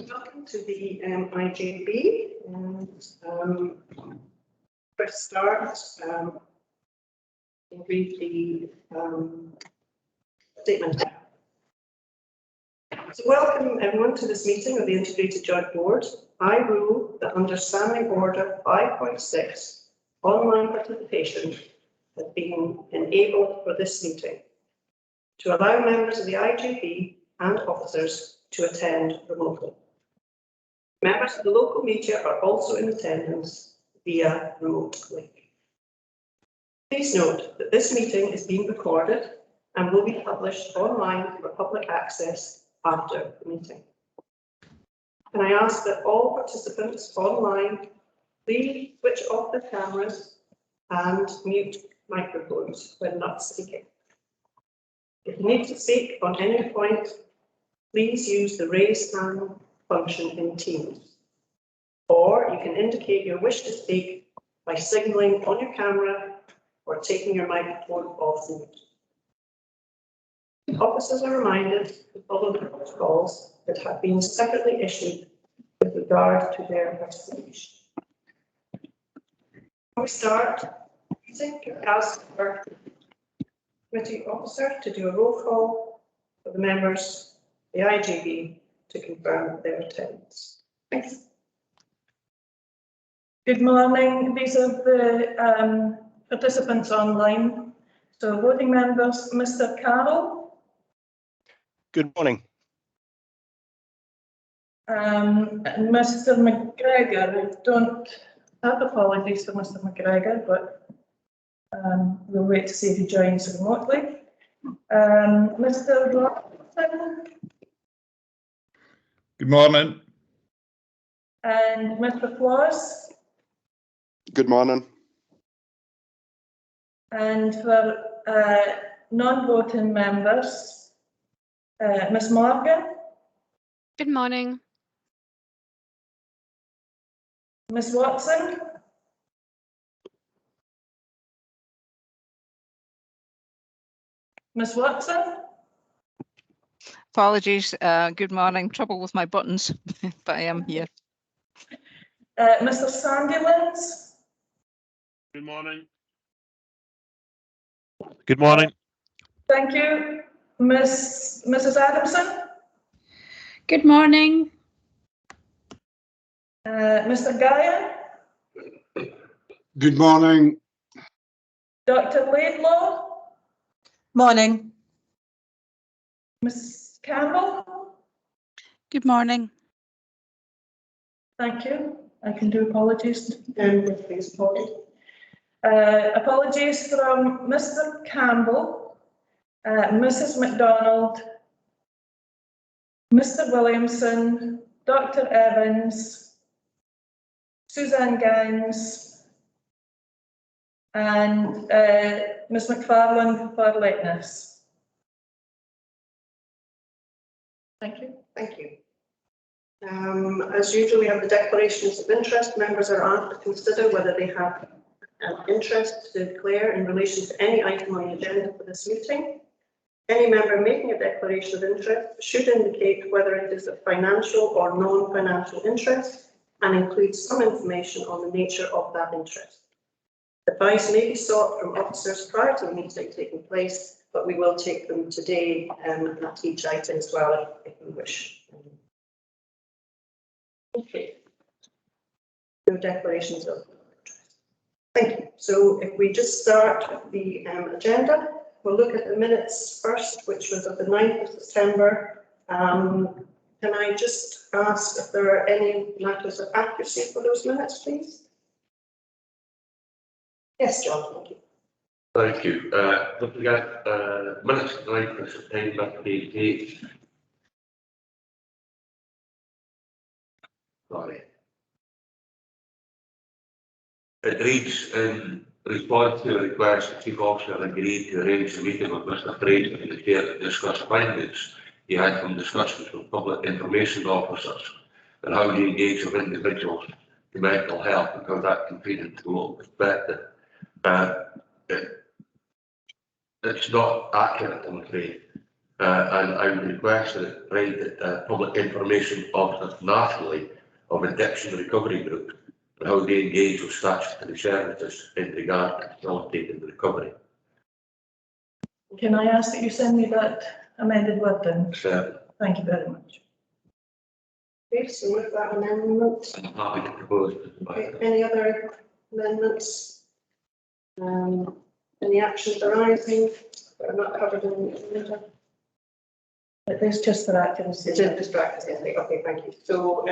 Welcome to the IJB. And first start, we'll read the statement. So welcome everyone to this meeting of the Integrated Joint Board. I rule that under Standing Order 5.6, online participation has been enabled for this meeting to allow members of the IJB and officers to attend remotely. Members of the local media are also in attendance via remote link. Please note that this meeting is being recorded and will be published online for public access after the meeting. Can I ask that all participants online please switch off their cameras and mute microphones when not speaking. If you need to speak on any point, please use the raise hand function in Teams, or you can indicate your wish to speak by signalling on your camera or taking your microphone off mute. Officers are reminded to follow the protocols that have been separately issued with regard to their participation. Before we start, I ask our committee officer to do a roll call for the members of the IJB to confirm their attendance. Thanks. Good morning. These are the participants online. So voting members, Mr. Carroll. Good morning. And Mr. McGregor. I don't have apologies for Mr. McGregor, but we'll wait to see if he joins remotely. Mr. Robinson. Good morning. And Mr. Floss. Good morning. And for non-voting members, Ms. Morgan. Good morning. Ms. Watson. Ms. Watson. Apologies. Good morning. Trouble with my buttons, but I am here. Mr. Sandilands. Good morning. Good morning. Thank you. Mrs. Adamson. Good morning. Mr. Guyan. Good morning. Dr. Laidlaw. Morning. Ms. Campbell. Good morning. Thank you. I can do apologies. Please, Polly. Apologies from Mr. Campbell, Mrs. MacDonald, Mr. Williamson, Dr. Evans, Suzanne Gines, and Ms. McFarlane for lateness. Thank you. Thank you. As usual, we have the declarations of interest. Members are asked to consider whether they have an interest to declare in relation to any item on the agenda for this meeting. Any member making a declaration of interest should indicate whether it is a financial or non-financial interest and include some information on the nature of that interest. Advice may be sought from officers prior to the meeting taking place, but we will take them today at each item as well if we wish. Okay. No declarations of interest. Thank you. So if we just start the agenda, we'll look at the minutes first, which was of the 9th of September. Can I just ask if there are any matters of accuracy for those minutes, please? Yes, John, thank you. Thank you. Looking at minutes of the 9th of September, page 8. Sorry. It reads, in response to a request, the Chief Officer agreed to arrange a meeting with Mr. Fraser and the Chair to discuss findings he had from discussions with public information officers and how the engage of individuals to mental health and how that can feed into local perspective. It's not accurate, I'm afraid. And I would request that it provide public information officers nationally of addiction recovery groups and how they engage with statutory services in regard to facilitating recovery. Can I ask that you send me that amended word then? So Thank you very much. Okay, so with that amendment, I'm happy to propose. okay, any other amendments? Any actions arising that are not covered in the agenda? But there's just for accuracy. It's just practice, I think. Okay, thank you. So,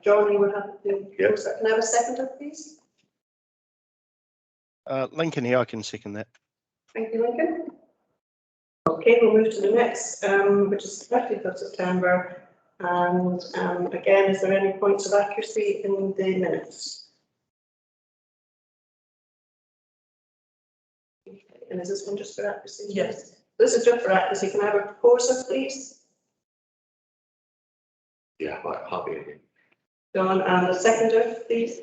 John, you would have to propose that. Can I have a seconder, please? Lincoln here, I can second that. Thank you, Lincoln. Okay, we'll move to the next, which is 30th of September. And again, is there any points of accuracy in the minutes? And is this one just for accuracy? Yes. This is just for accuracy. Can I have a proposer, please? Yeah, I'm happy. John, and a seconder, please.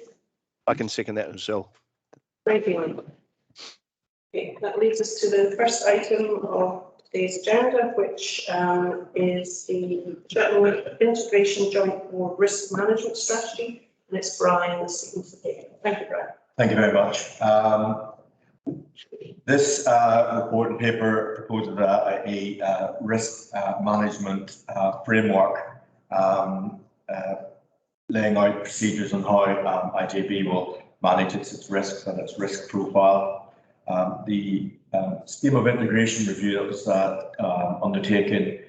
I can second that as well. Thank you, Lincoln. Okay, that leads us to the first item of today's agenda, which is the Shetland Integration Joint Board Risk Management Strategy, and it's Brian, the significant. Thank you, Brian. Thank you very much. This report and paper proposes a risk management framework, laying out procedures on how IJB will manage its risks and its risk profile. The scheme of integration review that was undertaken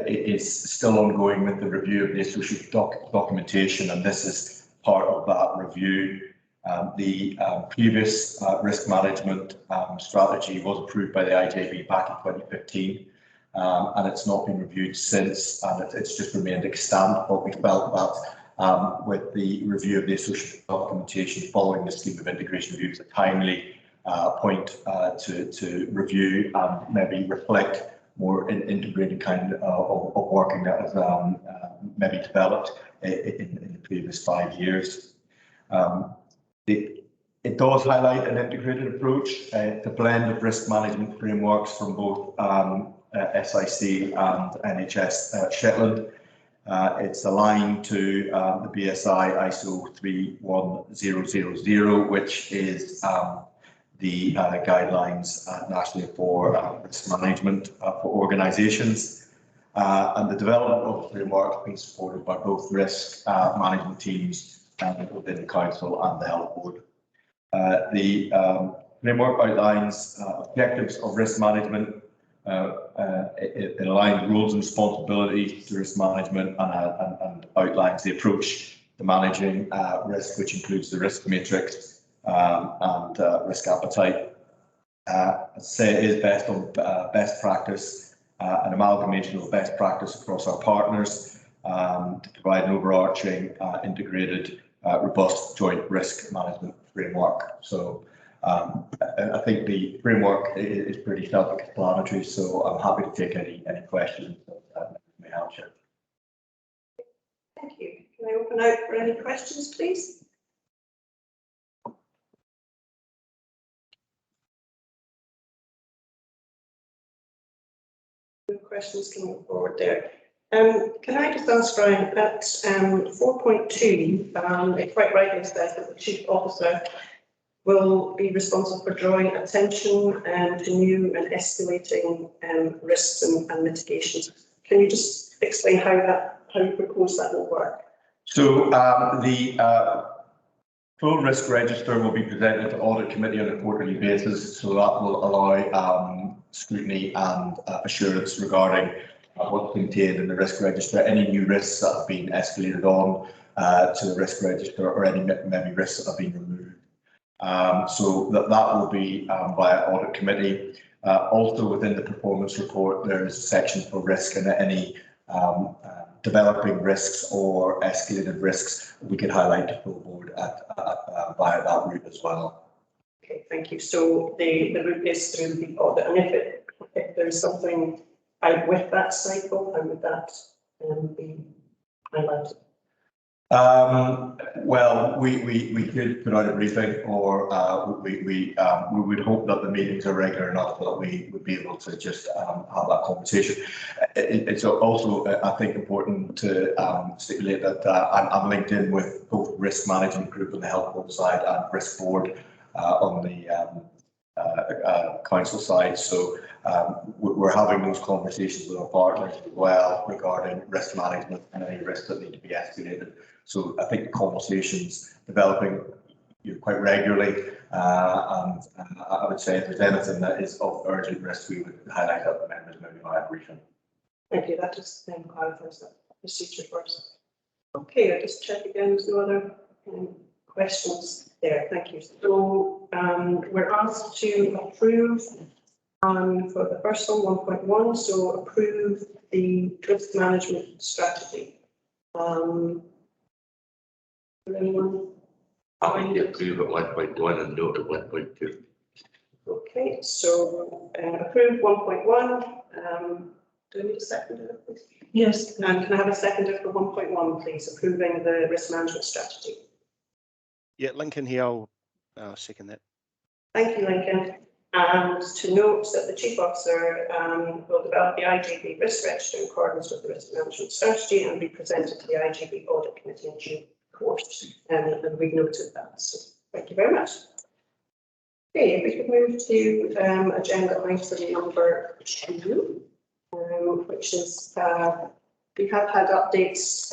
is still ongoing with the review of the associated documentation, and this is part of that review. The previous risk management strategy was approved by the IJB back in 2015, and it's not been reviewed since, and it's just remained extant. But we felt that with the review of the associated documentation following the scheme of integration review, it's a timely point to review and maybe reflect more integrated kind of working that was maybe developed in the previous 5 years. It does highlight an integrated approach. It's a blend of risk management frameworks from both SIC and NHS Shetland. It's aligned to the BSI ISO 31000, which is the guidelines nationally for risk management for organisations. And the development of the framework has been supported by both risk management teams within the Council and the Health Board. The framework outlines objectives of risk management. It aligns roles and responsibilities to risk management and outlines the approach to managing risk, which includes the risk matrix and risk appetite. As I say, it is based on best practice, an amalgamation of best practice across our partners to provide an overarching, integrated, robust joint risk management framework. So I think the framework is pretty self-explanatory, so I'm happy to take any questions that may help you. Thank you. Can I open out for any questions, please? No questions coming forward there. Can I just ask, Brian, at 4.2, it quite rightly says that the Chief Officer will be responsible for drawing attention to new and escalating risks and mitigations. Can you just explain how you propose that will work? So the full risk register will be presented to Audit Committee on a quarterly basis, so that will allow scrutiny and assurance regarding what's contained in the risk register, any new risks that have been escalated on to the risk register, or any maybe risks that have been removed. So that will be via Audit Committee. Also within the performance report, there is a section for risk, and any developing risks or escalated risks we could highlight to full board via that route as well. Okay, thank you. So the route is through the audit, and if there's something out with that cycle, and would that be highlighted? Well, we could put out a briefing, or we would hope that the meetings are regular enough that we would be able to just have that conversation. It's also, I think, important to stipulate that I'm linked in with both risk management group on the health board side and risk board on the council side. So we're having those conversations with our partners as well regarding risk management and any risks that need to be escalated. So I think the conversations developing quite regularly, and I would say if there's anything that is of urgent risk, we would highlight that the members maybe via briefing. Thank you. That just then clarifies that procedure for us. Okay, I'll just check again. There's no other questions there. Thank you. So we're asked to approve for the first one, 1.1. So approve the risk management strategy. Anyone? I would approve at 1.1 and note at 1.2. Okay, so approved 1.1. Do we need a seconder, please? Yes. And can I have a seconder for 1.1, please? Approving the risk management strategy. Yeah, Lincoln here, I'll second that. Thank you, Lincoln. And to note that the Chief Officer will develop the IJB risk register in accordance with the risk management strategy and be presented to the IJB Audit Committee in due course. And we've noted that. So thank you very much. Okay, if we could move to agenda item number 2, which is we have had updates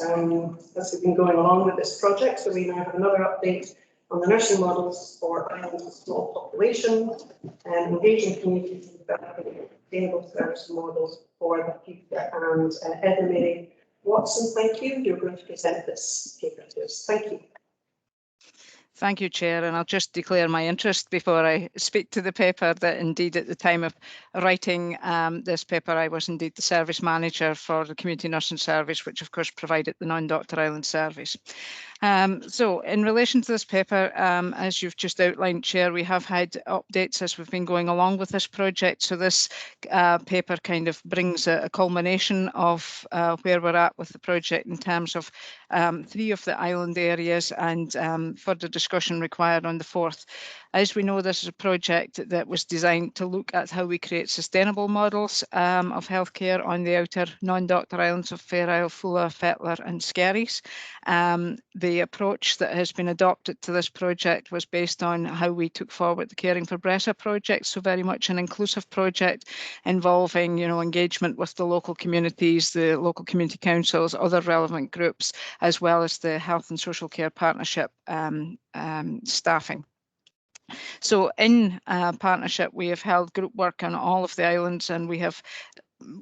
as we've been going along with this project. So we now have another update on the nursing models for islands with small population and engaging communities in developing sustainable service models for the future. And Edna Mary Watson, thank you. You're going to present this paper to us. Thank you. Thank you, Chair, and I'll just declare my interest before I speak to the paper that indeed at the time of writing this paper I was indeed the service manager for the community nursing service, which of course provided the non-doctor island service. So in relation to this paper, as you've just outlined, Chair, we have had updates as we've been going along with this project. So this paper kind of brings a culmination of where we're at with the project in terms of 3 of the island areas and further discussion required on the 4th. As we know, this is a project that was designed to look at how we create sustainable models of healthcare on the outer non-doctor islands of Fair Isle, Fulla, Fetlar and Skerries. The approach that has been adopted to this project was based on how we took forward the Caring for Bressa project, so very much an inclusive project involving, engagement with the local communities, the local community councils, other relevant groups, as well as the Health and Social Care Partnership staffing. So in partnership, we have held group work on all of the islands, and we have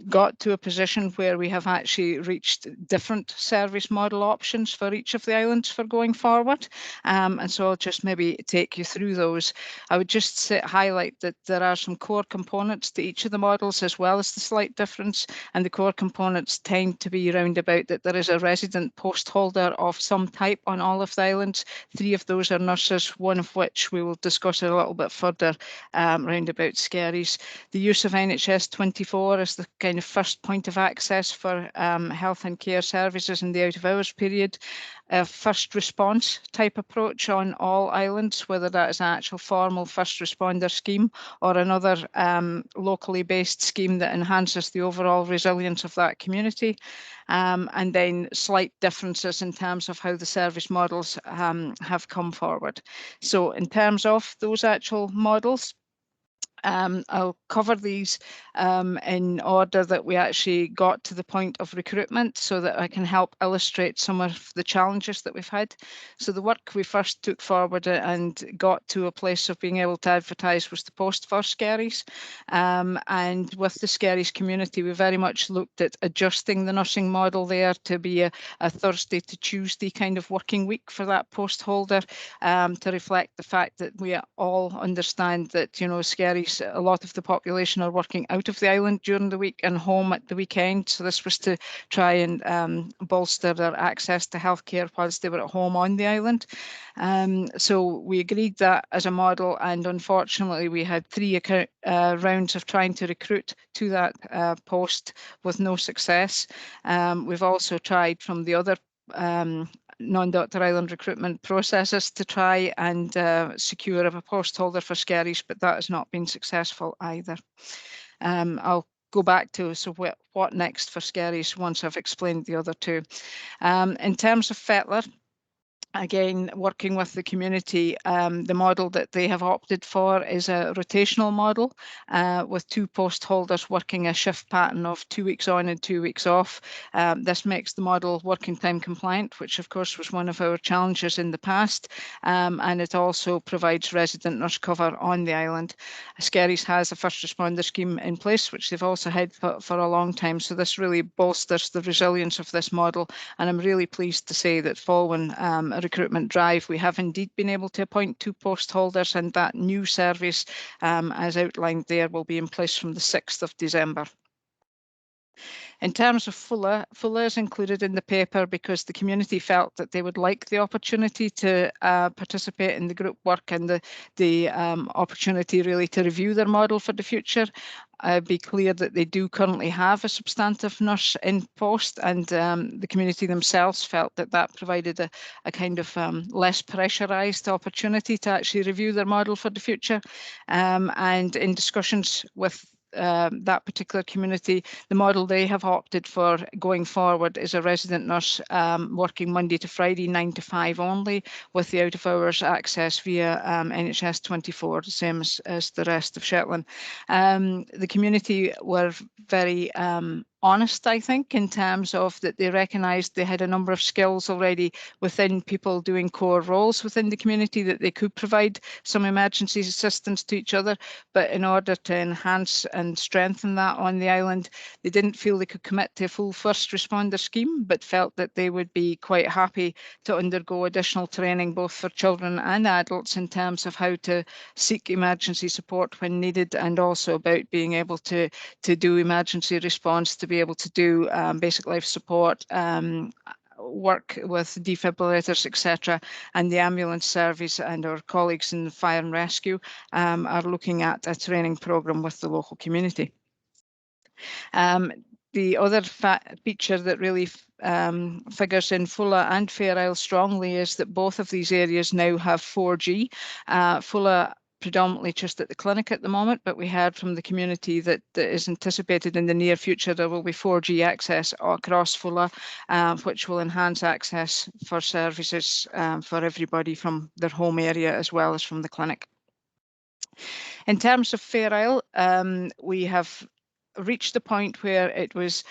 got to a position where we have actually reached different service model options for each of the islands for going forward. And so I'll just maybe take you through those. I would just highlight that there are some core components to each of the models as well as the slight difference. And the core components tend to be round about that there is a resident post holder of some type on all of the islands. 3 of those are nurses, one of which we will discuss a little bit further round about Skerries. The use of NHS 24 is the kind of first point of access for health and care services in the out of hours period. A first response type approach on all islands, whether that is an actual formal first responder scheme or another locally based scheme that enhances the overall resilience of that community. And then slight differences in terms of how the service models have come forward. So in terms of those actual models, I'll cover these in order that we actually got to the point of recruitment so that I can help illustrate some of the challenges that we've had. So the work we first took forward and got to a place of being able to advertise was the post for Skerries. And with the Skerries community, we very much looked at adjusting the nursing model there to be a Thursday to Tuesday kind of working week for that post holder, to reflect the fact that we all understand that, Skerries, a lot of the population are working out of the island during the week and home at the weekend. So this was to try and bolster their access to healthcare whilst they were at home on the island. So we agreed that as a model, and unfortunately we had 3 rounds of trying to recruit to that post with no success. We've also tried from the other non-Doctor Island recruitment processes to try and secure a post holder for Skerries, but that has not been successful either. I'll go back to what next for Skerries once I've explained the other two. In terms of Fetler, again, working with the community, the model that they have opted for is a rotational model with 2 post holders working a shift pattern of 2 weeks on and 2 weeks off. This makes the model working time compliant, which of course was one of our challenges in the past, and it also provides resident nurse cover on the island. Skerries has a first responder scheme in place, which they've also had for a long time, so this really bolsters the resilience of this model, and I'm really pleased to say that following recruitment drive, we have indeed been able to appoint 2 post holders, and that new service, as outlined there, will be in place from the 6th of December. In terms of Fuller is included in the paper because the community felt that they would like the opportunity to participate in the group work and the opportunity really to review their model for the future. Be clear that they do currently have a substantive nurse in post, and the community themselves felt that that provided a kind of less pressurised opportunity to actually review their model for the future. And in discussions with that particular community, the model they have opted for going forward is a resident nurse working Monday to Friday, 9 to 5 only, with the out of hours access via NHS 24, the same as the rest of Shetland. The community were very honest, I think, in terms of that they recognised they had a number of skills already within people doing core roles within the community that they could provide some emergency assistance to each other, but in order to enhance and strengthen that on the island, they didn't feel they could commit to a full first responder scheme, but felt that they would be quite happy to undergo additional training both for children and adults in terms of how to seek emergency support when needed, and also about being able to do emergency response, to be able to do basic life support, work with defibrillators, etc. And the ambulance service and our colleagues in the fire and rescue are looking at a training programme with the local community. The other feature that really figures in Fuller and Fair Isle strongly is that both of these areas now have 4G. Fuller predominantly just at the clinic at the moment, but we heard from the community that is anticipated in the near future there will be 4G access across Fuller, which will enhance access for services for everybody from their home area as well as from the clinic. In terms of Fair Isle, we have reached the point where it was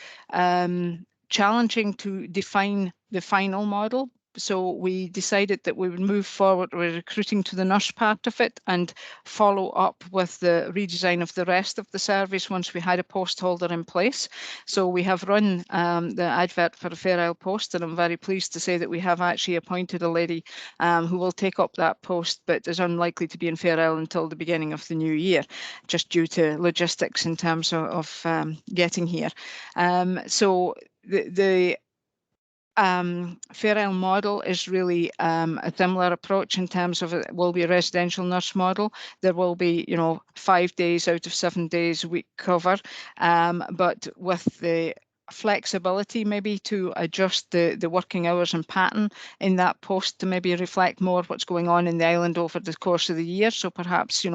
challenging to define the final model. So we decided that we would move forward with recruiting to the nurse part of it and follow up with the redesign of the rest of the service once we had a post holder in place. So we have run the advert for a Fair Isle post, and I'm very pleased to say that we have actually appointed a lady who will take up that post, but is unlikely to be in Fair Isle until the beginning of the new year, just due to logistics in terms of getting here. So the Fair Isle model is really a similar approach in terms of it will be a residential nurse model. There will be, 5 days out of 7 days a week cover, but with the flexibility maybe to adjust the working hours and pattern in that post to maybe reflect more what's going on in the island over the course of the year. So perhaps,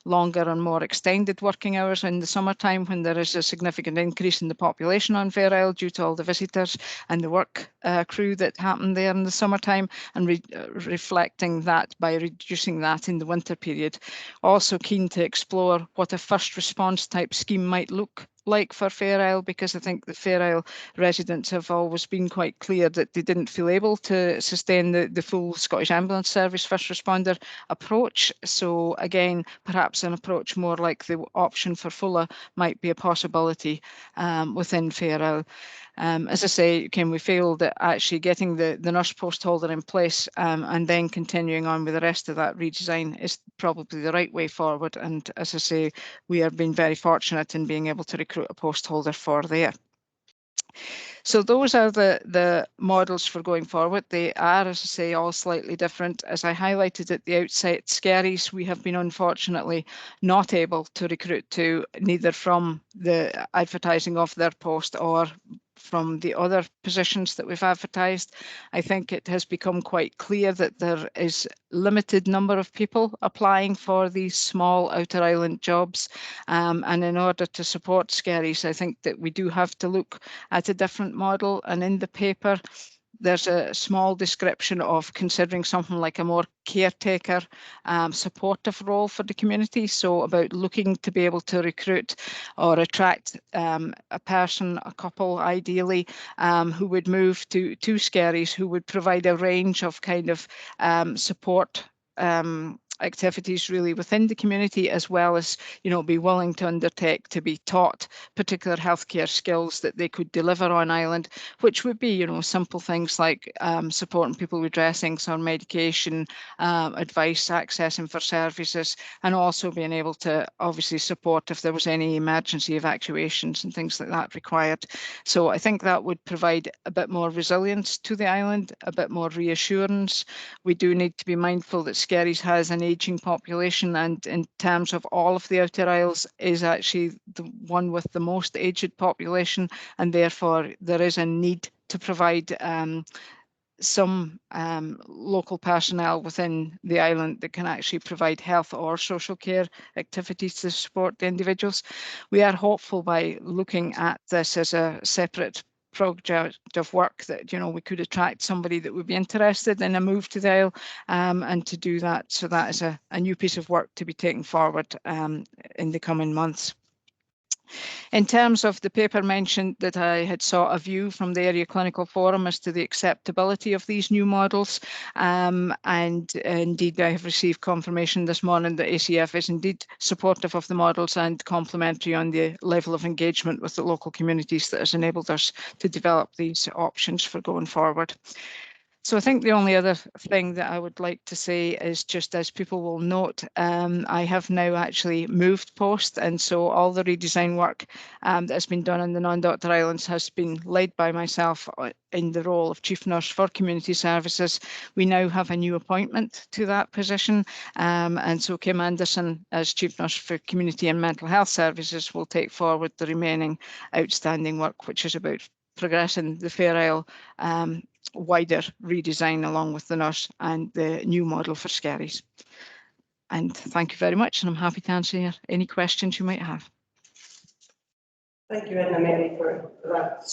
longer and more extended working hours in the summertime when there is a significant increase in the population on Fair Isle due to all the visitors and the work crew that happen there in the summertime, and reflecting that by reducing that in the winter period. Also keen to explore what a first response type scheme might look like for Fair Isle, because I think the Fair Isle residents have always been quite clear that they didn't feel able to sustain the full Scottish Ambulance Service first responder approach. So again, perhaps an approach more like the option for Fuller might be a possibility within Fair Isle. As I say, we failed at actually getting the nurse post holder in place and then continuing on with the rest of that redesign is probably the right way forward. And as I say, we have been very fortunate in being able to recruit a post holder for there. So those are the models for going forward. They are, as I say, all slightly different. As I highlighted at the outset, Skerries, we have been unfortunately not able to recruit to, neither from the advertising of their post or from the other positions that we've advertised. I think it has become quite clear that there is limited number of people applying for these small outer island jobs, and in order to support Skerries, I think that we do have to look at a different model. And in the paper there's a small description of considering something like a more caretaker, supportive role for the community. So about looking to be able to recruit or attract a person, a couple ideally, who would move to Skerries, who would provide a range of kind of support activities really within the community, as well as, you know, be willing to undertake to be taught particular healthcare skills that they could deliver on island, which would be, you know, simple things like supporting people with dressings or medication, advice, accessing for services, and also being able to obviously support if there was any emergency evacuations and things like that required. So I think that would provide a bit more resilience to the island, a bit more reassurance. We do need to be mindful that Skerries has an ageing population, and in terms of all of the Outer Isles is actually the one with the most aged population, and therefore there is a need to provide some local personnel within the island that can actually provide health or social care activities to support the individuals. We are hopeful by looking at this as a separate project of work that, you know, we could attract somebody that would be interested in a move to the Isle, and to do that. So that is a new piece of work to be taken forward in the coming months. In terms of the paper mentioned that I had sought a view from the Area Clinical Forum as to the acceptability of these new models, and indeed I have received confirmation this morning that ACF is indeed supportive of the models and complimentary on the level of engagement with the local communities that has enabled us to develop these options for going forward. So I think the only other thing that I would like to say is, just as people will note, I have now actually moved post, and so all the redesign work that has been done in the non-doctor islands has been led by myself in the role of Chief Nurse for Community Services. We now have a new appointment to that position, and so Kim Anderson, as Chief Nurse for Community and Mental Health Services, will take forward the remaining outstanding work, which is about progressing the Fair Isle wider redesign along with the nurse and the new model for Skerries. And thank you very much, and I'm happy to answer any questions you might have. Thank you, Edna Mary, for that,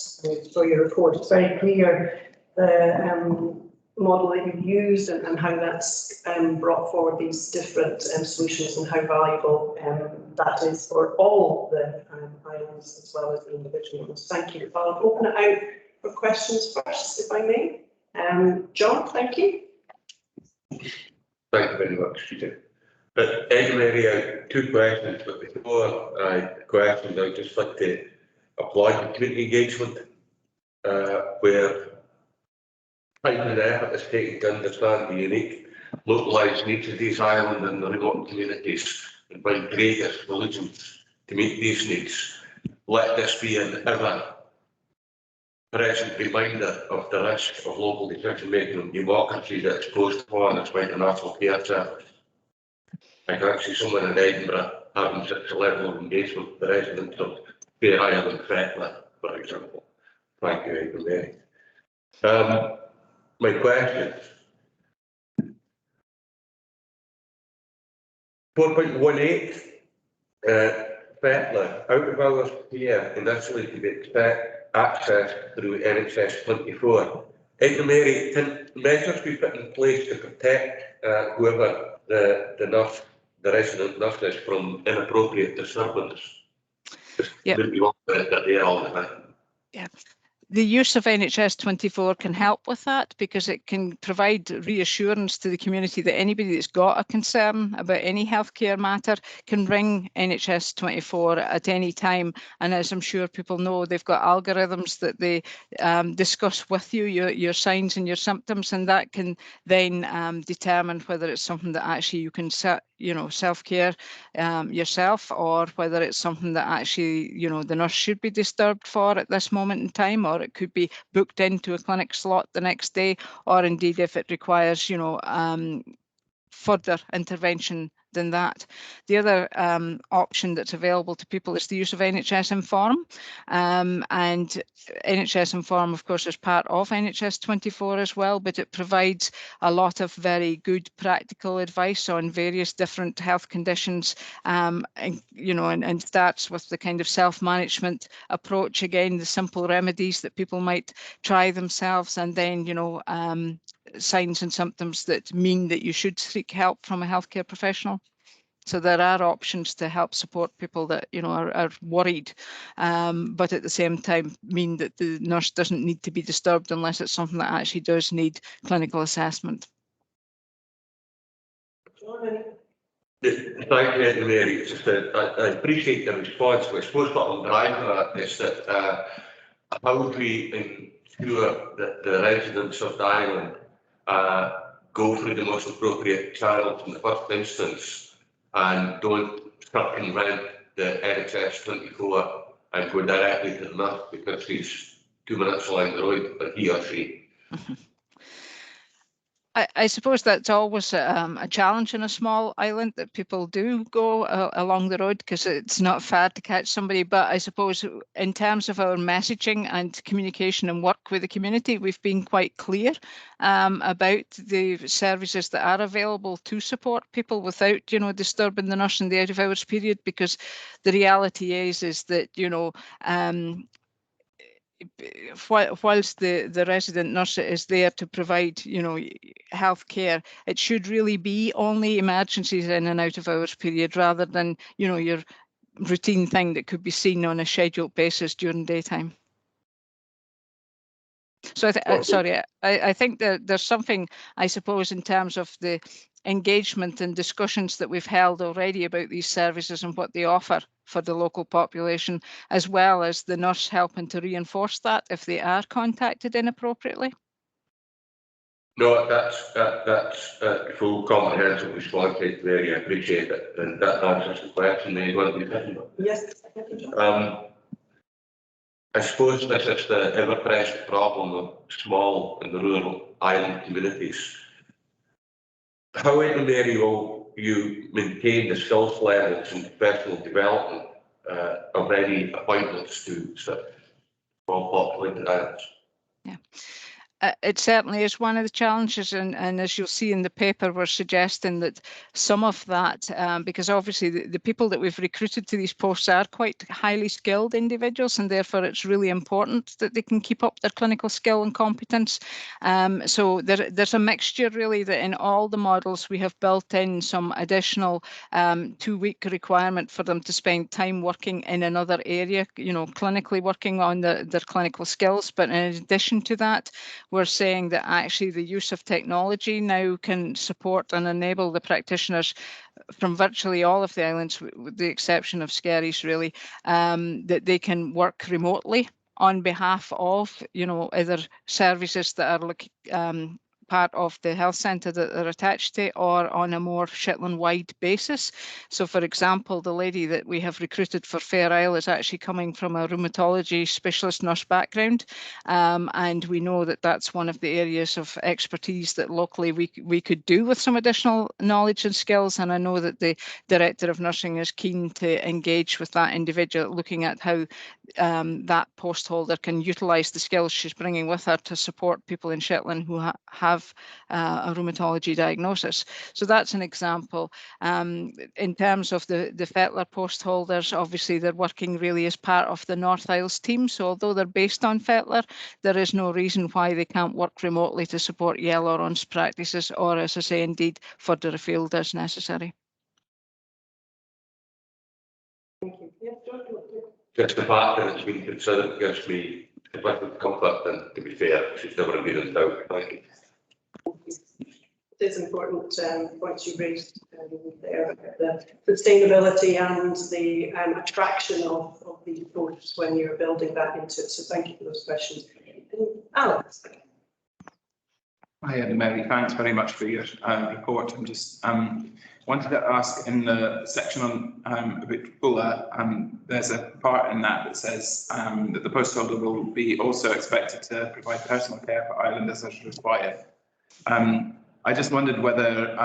for your report. It's very clear the model that you've used and how that's brought forward these different solutions, and how valuable that is for all the islands as well as the individual ones. Thank you. I'll open it out for questions first, if I may. John, thank you. Thank you very much, Peter. But Mary, I have two questions, but before questions, I'd just like to applaud the community engagement, where time and effort is taken to understand the unique localised needs of these islands and the remote communities, and find greater solutions to meet these needs. Let this be an ever-present reminder of the risk of local decision-making and democracy that is posed upon us by the National Care Service. I can actually see someone in Edinburgh having such a level of engagement with the residents of Fair Isle and Shetland, for example. Thank you, Edna Mary. My question. 4.18, Shetland, out of hours care initially to be expect access through NHS 24. Edna Mary, can measures be put in place to protect whoever the nurse, the resident nurse is, from inappropriate disturbance? Yeah. Yeah. The use of NHS 24 can help with that, because it can provide reassurance to the community that anybody that's got a concern about any healthcare matter can ring NHS 24 at any time. And as I'm sure people know, they've got algorithms that they discuss with you, your signs and your symptoms, and that can then determine whether it's something that actually you can self-care yourself, or whether it's something that actually, the nurse should be disturbed for at this moment in time, or it could be booked into a clinic slot the next day, or indeed if it requires, further intervention than that. The other option that's available to people is the use of NHS Inform, and NHS Inform, of course, is part of NHS 24 as well, but it provides a lot of very good practical advice on various different health conditions, and starts with the kind of self-management approach, again, the simple remedies that people might try themselves, and then, signs and symptoms that mean that you should seek help from a healthcare professional. So there are options to help support people that are worried, but at the same time mean that the nurse doesn't need to be disturbed unless it's something that actually does need clinical assessment. Thank you, Mary. It's just that I appreciate the response, but I suppose what I'm driving at is that how do we ensure that the residents of the island go through the most appropriate channels in the first instance and don't circumvent the NHS 24 and go directly to the nurse because he's 2 minutes along the road, but he or she. I suppose that's always a challenge in a small island, that people do go along the road because it's not fair to catch somebody. But I suppose in terms of our messaging and communication and work with the community, we've been quite clear about the services that are available to support people without, disturbing the nurse in the out of hours period, because the reality is that, whilst the resident nurse is there to provide, health care, it should really be only emergencies in and out of hours period, rather than, your routine thing that could be seen on a scheduled basis during daytime. So I think that there's something, I suppose, in terms of the engagement and discussions that we've held already about these services and what they offer for the local population, as well as the nurse helping to reinforce that if they are contacted inappropriately. No, that's full comprehensive response, Mary. I appreciate it, and that answers the question. Yes. I suppose this is the ever-present problem of small and rural island communities. How, Mary, will you maintain the skills levels and professional development of any appointments to small populated islands? Yeah. It certainly is one of the challenges, and as you'll see in the paper, we're suggesting that some of that, because obviously the people that we've recruited to these posts are quite highly skilled individuals, and therefore it's really important that they can keep up their clinical skill and competence. So there's a mixture really, that in all the models we have built in some additional 2-week requirement for them to spend time working in another area, clinically working on their clinical skills. But in addition to that, we're saying that actually the use of technology now can support and enable the practitioners from virtually all of the islands, with the exception of Skerries really, that they can work remotely on behalf of, either services that are part of the health centre that they're attached to, or on a more Shetland-wide basis. So, for example, the lady that we have recruited for Fair Isle is actually coming from a rheumatology specialist nurse background, and we know that that's one of the areas of expertise that locally we could do with some additional knowledge and skills. And I know that the Director of Nursing is keen to engage with that individual, looking at how that post holder can utilise the skills she's bringing with her to support people in Shetland who have a rheumatology diagnosis. So that's an example. In terms of the Fetlar post holders, obviously they're working really as part of the North Isles team. So although they're based on Fetlar, there is no reason why they can't work remotely to support Yellowron's practices, or, as I say, indeed further afield as necessary. Thank you. Yes, George. Just the fact that it's been considered gives me a bit of comfort, and to be fair, she's never been in doubt. Thank you. It is important points you raised there about the sustainability and the attraction of these posts when you're building that into it. So thank you for those questions. Alex. Hi, Mary. Thanks very much for your report. I'm just wanted to ask, in the section on about Bulla, there's a part in that says that the post holder will be also expected to provide personal care for islanders as required. I just wondered whether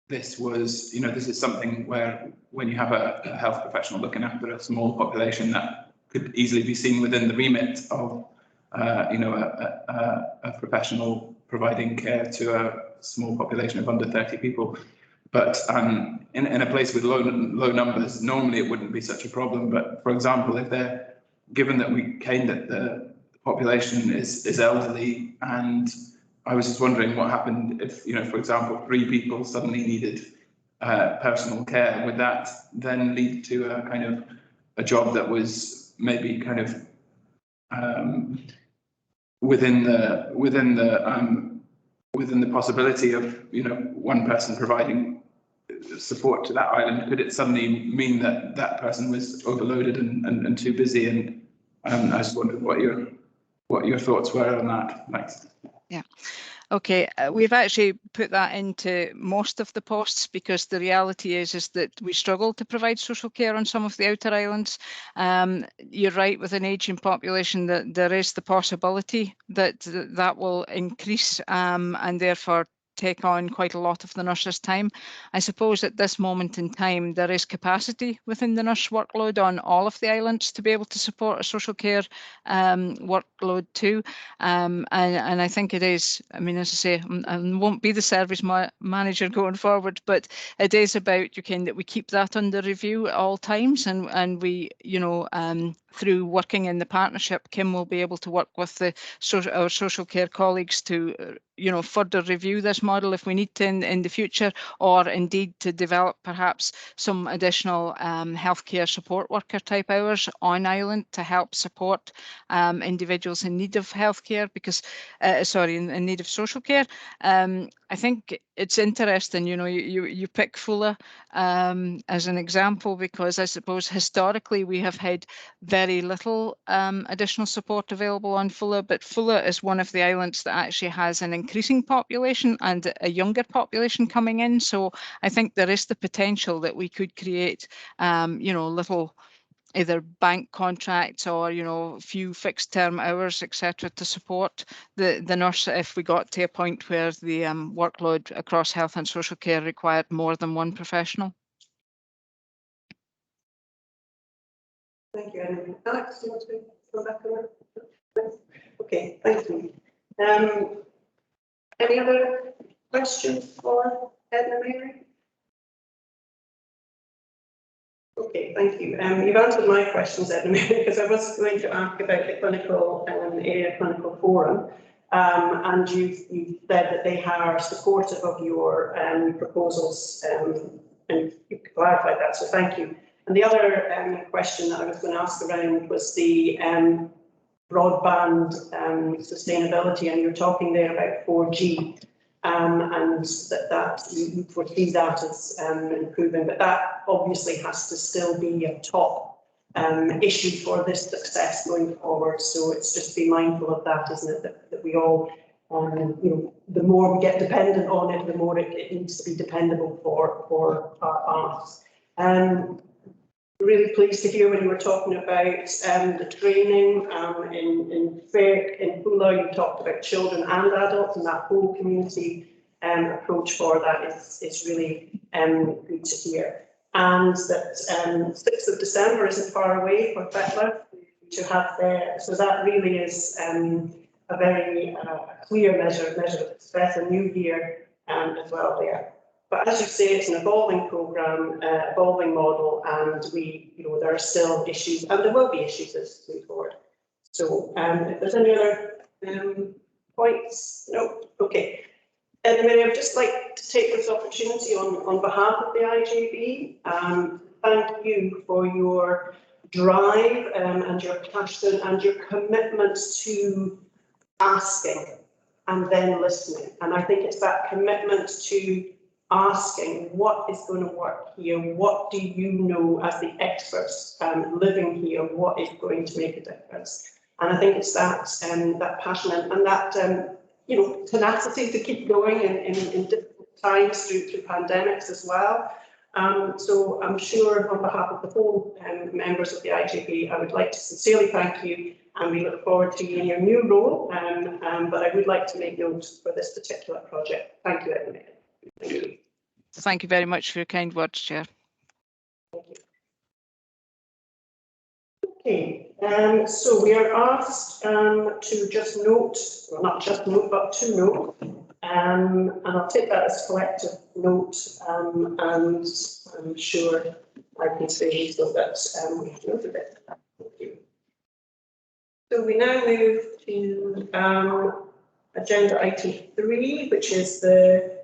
this was, this is something where when you have a health professional looking after a small population, that could easily be seen within the remit of, a professional providing care to a small population of under 30 people. But in a place with low numbers, normally it wouldn't be such a problem. But for example, if they're given that the population is elderly, and I was just wondering what happened if, for example, 3 people suddenly needed personal care. Would that then lead to a kind of a job that was maybe kind of within the possibility of one person providing support to that island? Could it suddenly mean that that person was overloaded and too busy? And I just wondered what your thoughts were on that. Thanks. Yeah. Okay, we've actually put that into most of the posts because the reality is that we struggle to provide social care on some of the outer islands. You're right, with an ageing population, that there is the possibility that that will increase and therefore take on quite a lot of the nurses' time. I suppose at this moment in time, there is capacity within the nurse workload on all of the islands to be able to support a social care workload too. And I think it is, I mean, as I say, I won't be the service manager going forward, but it is about, that we keep that under review at all times. And we, through working in the partnership, Kim will be able to work with our social care colleagues to, further review this model if we need to in the future, or indeed to develop perhaps some additional healthcare support worker type hours on island to help support individuals in need of healthcare, because in need of social care. I think it's interesting, you pick Fulla as an example, because I suppose historically we have had very little additional support available on Fulla, but Fulla is one of the islands that actually has an increasing population and a younger population coming in. So I think there is the potential that we could create, little either bank contracts or, few fixed term hours, etc., to support the nurse if we got to a point where the workload across health and social care required more than one professional. Thank you. And Alex, do you want to come back on that? Okay, thank you. Any other questions for Edna Mary? Okay, thank you. You've answered my questions, Edna Mary, because I was going to ask about the clinical area clinical forum, and you've said that they are supportive of your proposals, and you clarified that, so thank you. And the other question that I was going to ask around was the broadband sustainability, and you're talking there about 4G, and that you foresee that as improving, but that obviously has to still be a top issue for this success going forward. So it's just be mindful of that, isn't it? That we all, the more we get dependent on it, the more it needs to be dependable for us. Really pleased to hear when you were talking about the training in Fulla. You talked about children and adults, and that whole community approach for that is really good to hear. And that 6th of December isn't far away for Fetler to have there. So that really is a very clear measure of success, a new year as well there. But as you say, it's an evolving programme, evolving model, and there are still issues, and there will be issues as we move forward. So if there's any other points, no, okay. Anyway, I'd just like to take this opportunity on behalf of the IJB. Thank you for your drive and your passion and your commitment to asking and then listening. And I think it's that commitment to asking what is going to work here, what do you know as the experts living here, what is going to make a difference. And I think it's that that passion and that tenacity to keep going in difficult times through pandemics as well. So I'm sure on behalf of the whole members of the IJB, I would like to sincerely thank you, and we look forward to you in your new role. But I would like to make note for this particular project. Thank you, everybody. Thank you. thank you very much for your kind words, Chair. Okay, so we are asked to just note, well, not just note, but to note, and I'll take that as collective note, and I'm sure I can say so that we've noted it. Thank you. So we now move to agenda item 3, which is the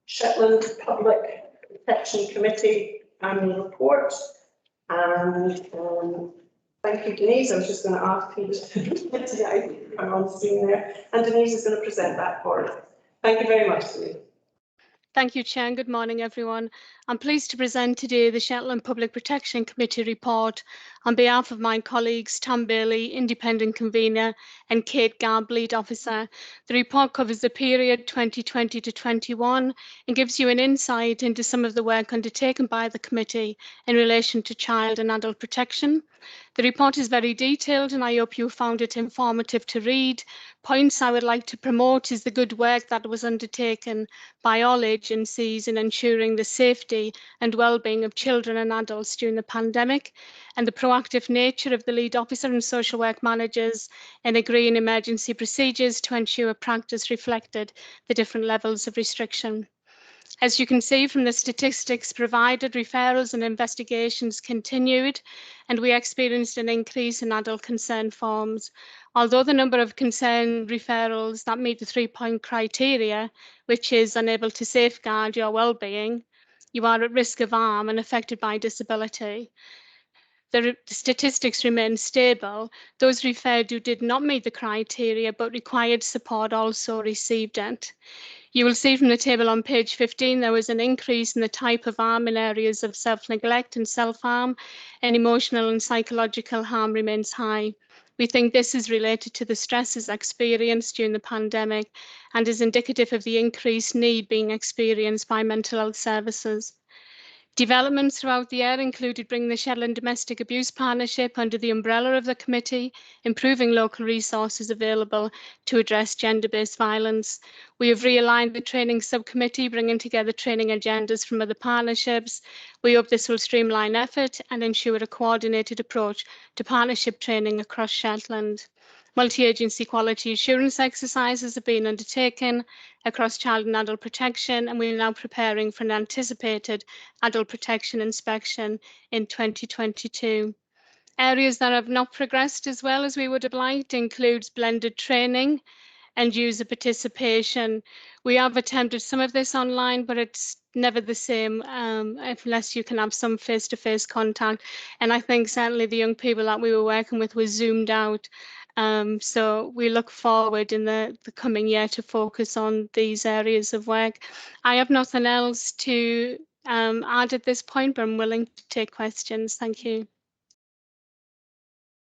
Shetland Public Protection Committee annual report. And thank you, Denise. I was just going to ask you to come on screen there. And Denise is going to present that for us. Thank you very much, Denise. Thank you, Chair, and good morning, everyone. I'm pleased to present today the Shetland Public Protection Committee report on behalf of my colleagues Tom Bailey, Independent Convener, and Kate Garb, Lead Officer. The report covers the period 2020 to 21 and gives you an insight into some of the work undertaken by the committee in relation to child and adult protection. The report is very detailed and I hope you found it informative to read. Points I would like to promote is the good work that was undertaken by all agencies in ensuring the safety and well-being of children and adults during the pandemic, and the proactive nature of the lead officer and social work managers in agreeing emergency procedures to ensure practice reflected the different levels of restriction. As you can see from the statistics provided, referrals and investigations continued, and we experienced an increase in adult concern forms. Although the number of concern referrals that meet the 3-point criteria, which is unable to safeguard your well-being, you are at risk of harm and affected by disability. The statistics remain stable. Those referred who did not meet the criteria but required support also received it. You will see from the table on page 15 there was an increase in the type of harm in areas of self-neglect and self-harm, and emotional and psychological harm remains high. We think this is related to the stresses experienced during the pandemic and is indicative of the increased need being experienced by mental health services. Developments throughout the year included bringing the Shetland Domestic Abuse Partnership under the umbrella of the committee, improving local resources available to address gender-based violence. We have realigned the training subcommittee, bringing together training agendas from other partnerships. We hope this will streamline effort and ensure a coordinated approach to partnership training across Shetland. Multi-agency quality assurance exercises have been undertaken across child and adult protection, and we are now preparing for an anticipated adult protection inspection in 2022. Areas that have not progressed as well as we would have liked includes blended training and user participation. We have attempted some of this online, but it's never the same unless you can have some face-to-face contact. And I think certainly the young people that we were working with were zoomed out. So we look forward in the coming year to focus on these areas of work. I have nothing else to add at this point, but I'm willing to take questions. Thank you.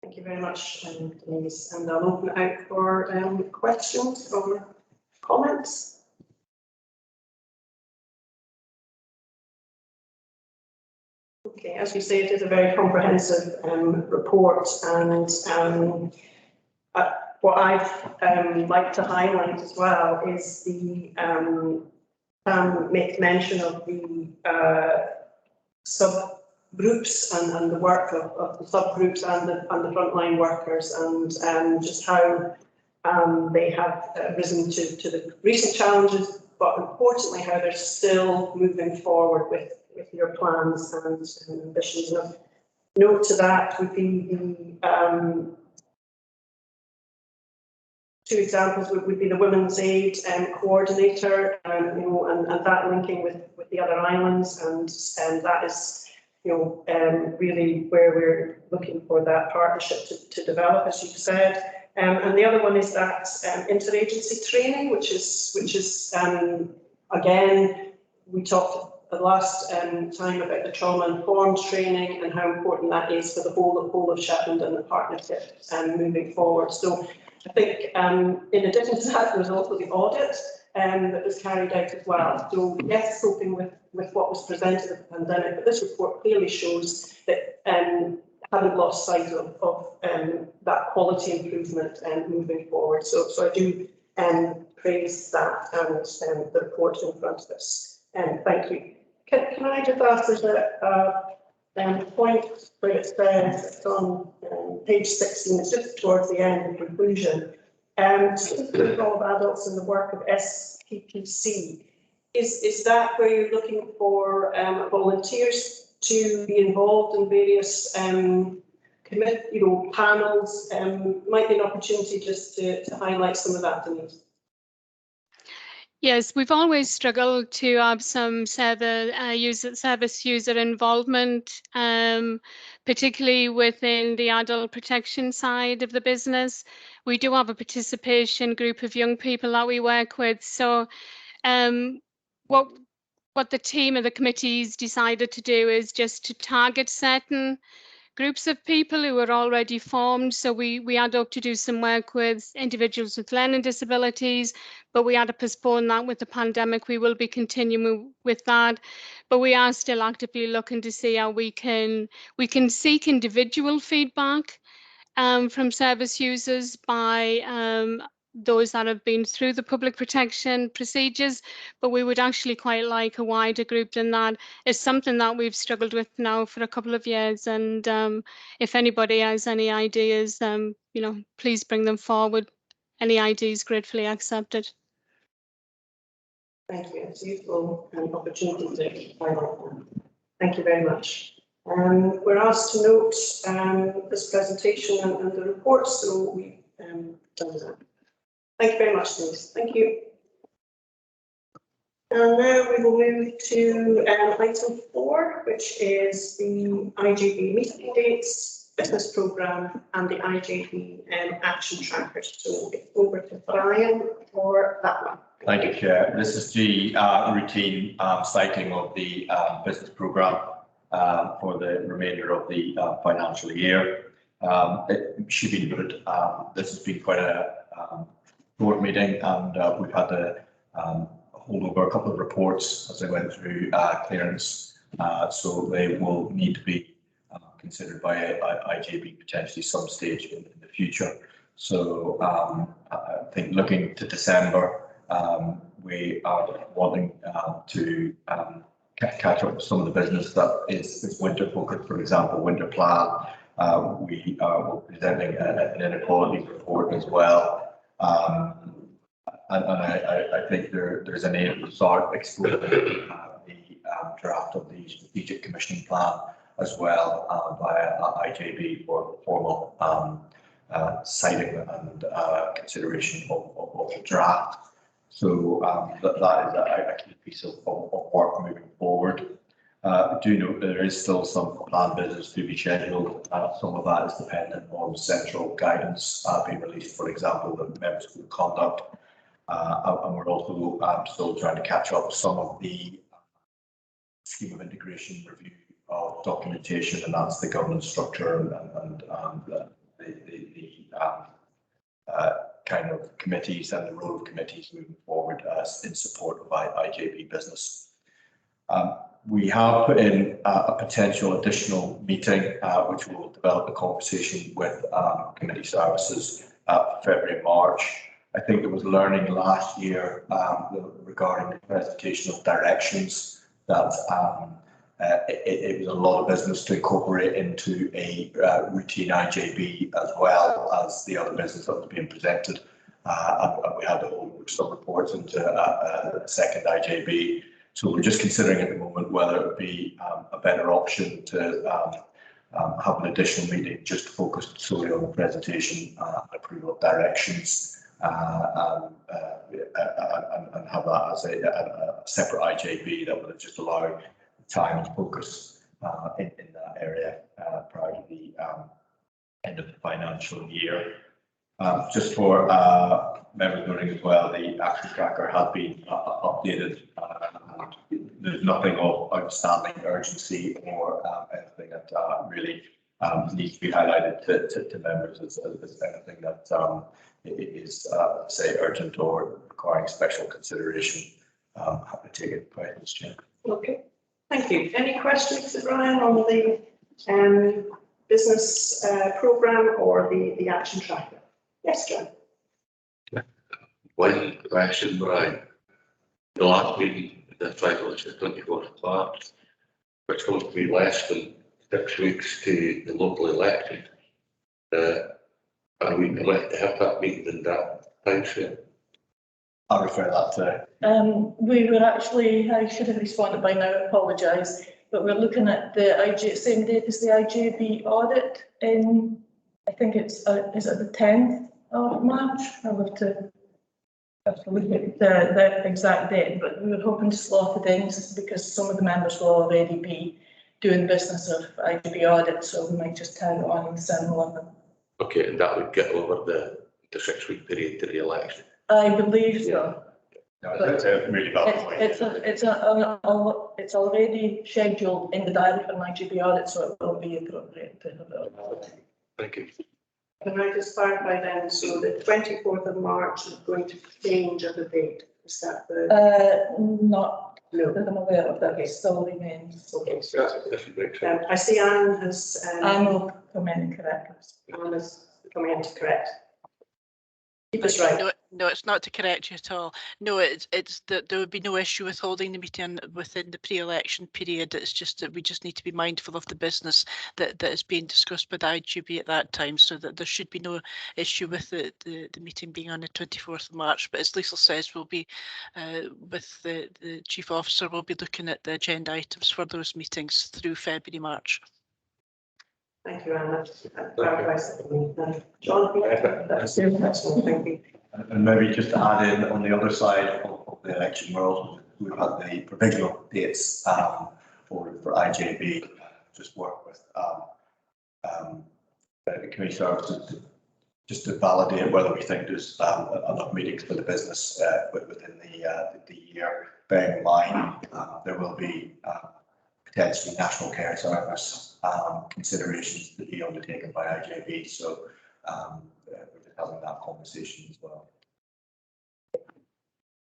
Thank you very much, Denise. And I'll open it out for questions or comments. Okay, as you say, it is a very comprehensive report, and what I'd like to highlight as well is the make mention of the subgroups and the work of the subgroups and the frontline workers, and just how they have risen to the recent challenges, but importantly how they're still moving forward with your plans and ambitions. And note to that would be the two examples would be the Women's Aid coordinator, and that linking with the other islands, and that is really where we're looking for that partnership to develop, as you've said. And the other one is that interagency training, which is again, we talked the last time about the trauma-informed training and how important that is for the whole of Shetland and the partnership moving forward. So I think in addition to that, there was also the audit that was carried out as well. So yes, coping with what was presented at the pandemic, but this report clearly shows that haven't lost sight of that quality improvement moving forward. So I do praise that and the report in front of us. Thank you. Can I just ask, there's a point where it says, it's on page 16, it's just towards the end, the conclusion. The role of adults in the work of SPPC. Is that where you're looking for volunteers to be involved in various panels? Might be an opportunity just to highlight some of that, Denise. Yes, we've always struggled to have some service user involvement, particularly within the adult protection side of the business. We do have a participation group of young people that we work with. So what the team of the committees decided to do is just to target certain groups of people who were already formed. So we had hoped to do some work with individuals with learning disabilities, but we had to postpone that with the pandemic. We will be continuing with that, but we are still actively looking to see how we can seek individual feedback from service users by those that have been through the public protection procedures, but we would actually quite like a wider group than that. It's something that we've struggled with now for a couple of years, and if anybody has any ideas, please bring them forward. Any ideas gratefully accepted. Thank you. It's a useful opportunity to highlight that. Thank you very much. We're asked to note this presentation and the report, so we've done that. Thank you very much, Denise. Thank you. And now we will move to item 4, which is the IJB meeting dates, business programme, and the IJB action trackers. So over to Brian for that one. Thank you, Chair. This is the routine citing of the business programme for the remainder of the financial year. It should be noted, this has been quite a board meeting, and we've had to hold over a couple of reports as they went through clearance, so they will need to be considered by IJB potentially some stage in the future. So I think looking to December, we are wanting to catch up with some of the business that is winter focused. For example, winter plan. We are presenting an inequality report as well. And I think there's a need to start exploring the draft of the strategic commissioning plan as well via IJB for formal citing and consideration of the draft. So that is a key piece of work moving forward. Do note there is still some planned business to be scheduled. Some of that is dependent on central guidance being released, for example, the members of the conduct. And we're also still trying to catch up some of the scheme of integration review of documentation, and that's the governance structure and the kind of committees and the role of committees moving forward in support of IJB business. We have put in a potential additional meeting, which will develop a conversation with committee services February and March. I think there was learning last year regarding the presentation of directions that it was a lot of business to incorporate into a routine IJB as well as the other business that was being presented. And we had to hold some reports into a second IJB. So we're just considering at the moment whether it would be a better option to have an additional meeting just focused solely on the presentation and approval of directions. And have that as a separate IJB that would just allow time and focus in that area prior to the end of the financial year. Just for members noting as well, the action tracker has been updated. And there's nothing of outstanding urgency or anything that really needs to be highlighted to members as anything that is, say, urgent or requiring special consideration. Happy to take it. Questions, Chair. Okay, thank you. Any questions, Brian, on the business programme or the action tracker? Yes, John. One question, Brian. The last meeting, the final is the 24th of March, which comes to be less than 6 weeks to the local election. Are we going to have that meeting in that time frame? I refer that to. We were actually, I should have responded by now, I apologise, but we're looking at the same date as the IJB audit in, I think it's, is it the 10th of March? I'll have to look at the exact date, but we were hoping to slot it in because some of the members will already be doing business of IJB audit, so we might just tag it on in the 7-11. Okay, and that would get over the 6 week period to the election. I believe so. No, it's a really bad point. It's already scheduled in the diary for my IJB audit, so it will be appropriate to have it. Thank you. Can I just clarify then, so the 24th of March is going to change of the date? Is that the? Not No. that I'm aware of, that it still remains. Okay. So that's a different breakdown. I see Anne has. I will come in and correct us. Anne is coming in to correct. Keep us right. No, it's not to correct you at all. No, it's that there would be no issue with holding the meeting within the pre-election period. It's just that we just need to be mindful of the business that is being discussed by the IJB at that time, so that there should be no issue with the meeting being on the 24th of March. But as Liesl says, we'll be with the Chief Officer, we'll be looking at the agenda items for those meetings through February, March. Thank you, Anne. That clarifies it for me. John, that's excellent. Thank you. And maybe just to add in on the other side of the election world, we've had the provisional dates for IJB. Just work with the community services just to validate whether we think there's enough meetings for the business within the year. Bearing in mind there will be potentially National Care Service considerations to be undertaken by IJB. So we're just having that conversation as well.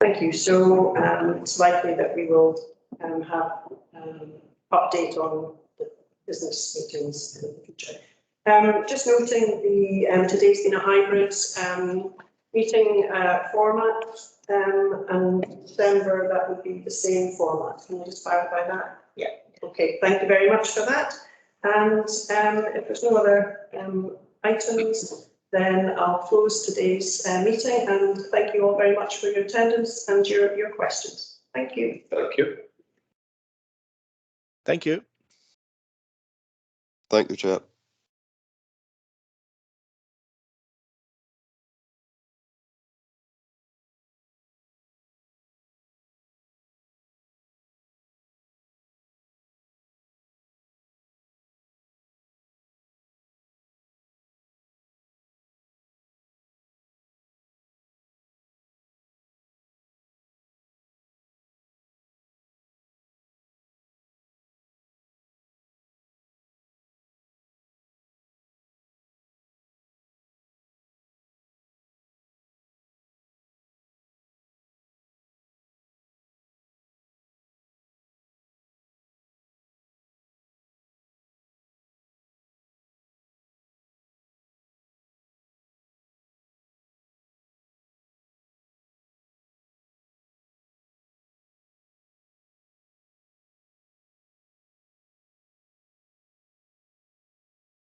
Thank you. So it's likely that we will have update on the business meetings in the future. Just noting today's been a hybrid meeting format, and December that would be the same format. Can you just clarify that? Yeah. Okay. Thank you very much for that. And if there's no other items, then I'll close today's meeting, and thank you all very much for your attendance and your questions. Thank you. Thank you. Thank you. Thank you, Chair.